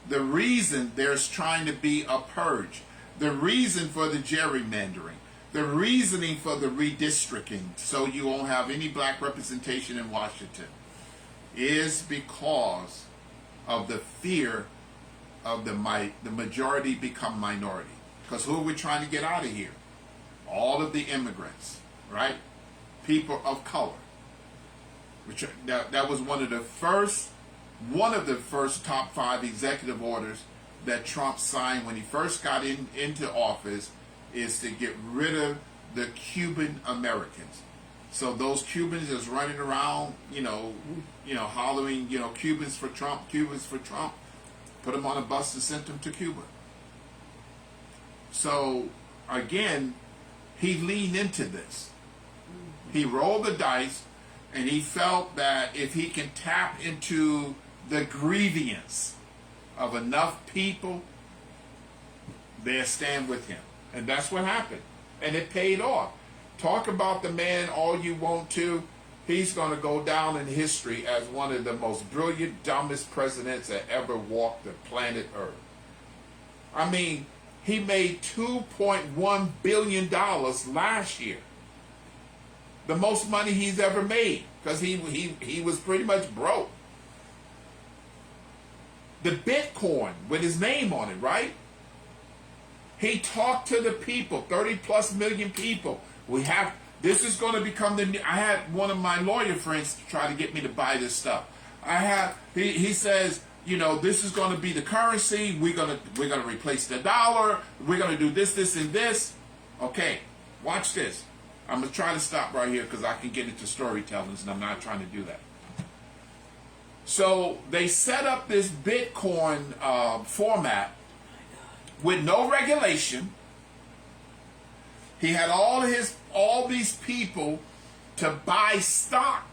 the reason there's trying to be a purge, the reason for the gerrymandering, the reasoning for the redistricting, so you won't have any black representation in Washington, is because of the fear of the majority become minority. Because who are we trying to get out of here? All of the immigrants, right? People of color. That was one of the first top 5 executive orders that Trump signed when he first got into office, is to get rid of the Cuban Americans. So those Cubans is running around, hollering, Cubans for Trump, Cubans for Trump. Put them on a bus and sent them to Cuba. So again, he leaned into this. He rolled the dice, and he felt that if he can tap into the grievance of enough people, they'll stand with him. And that's what happened. And it paid off. Talk about the man all you want to. He's going to go down in history as one of the most brilliant, dumbest presidents that ever walked the planet Earth. I mean, he made $2.1 billion last year. The most money he's ever made, because he was pretty much broke. The Bitcoin with his name on it, right? He talked to the people, 30 plus million people. This is going to become the new. I had one of my lawyer friends try to get me to buy this stuff. He says, this is going to be the currency. We're going to replace the dollar. We're going to do this, and this. Okay, watch this. I'm going to try to stop right here because I can get into storytellings, and I'm not trying to do that. So they set up this Bitcoin format with no regulation. He had all these people to buy stock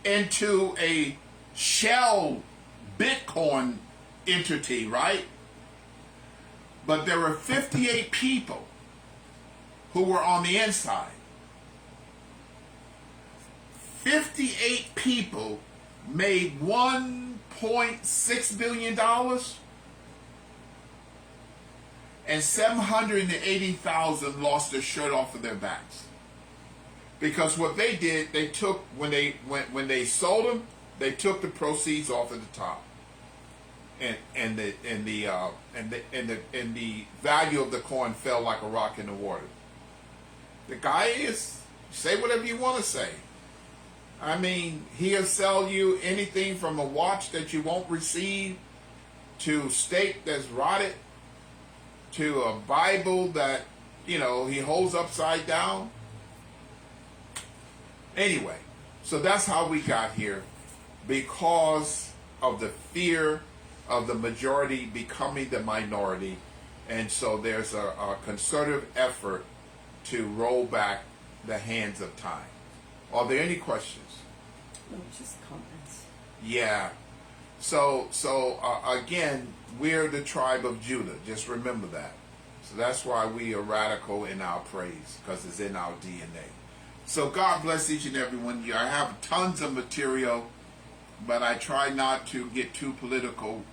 into a shell Bitcoin entity, right? But there were 58 people who were on the inside. 58 people made $1.6 billion, and 780,000 lost their shirt off of their backs. Because what they did, they took, when they sold them, they took the proceeds off of the top, and the value of the coin fell like a rock in the water. The guy is, say whatever you want to say. I mean, he'll sell you anything from a watch that you won't receive, to steak that's rotted, to a Bible that, he holds upside down. Anyway, so that's how we got here, because of the fear of the majority becoming the minority. And so there's a concerted effort to roll back the hands of time. Are there any questions? No, just comments. Yeah. So again, we're the tribe of Judah. Just remember that. So that's why we are radical in our praise, because it's in our DNA. So God bless each and every one of you. I have tons of material, but I try not to get too political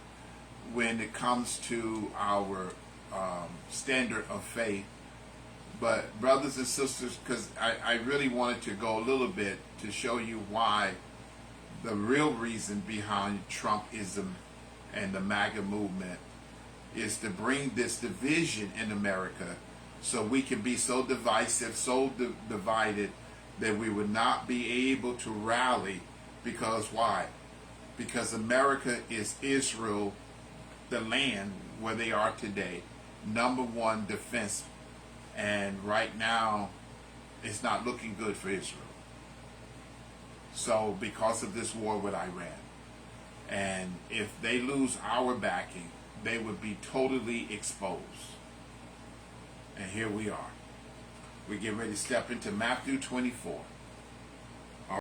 when it comes to our standard of faith. But brothers and sisters, because I really wanted to go a little bit to show you why, the real reason behind Trumpism and the MAGA movement is to bring this division in America so we can be so divisive, so divided that we would not be able to rally. Because why? Because America is Israel, the land where they are today, number one defense. And right now, it's not looking good for Israel. So because of this war with Iran, and if they lose our backing, they would be totally exposed. And here we are. We get ready to step into Matthew 24.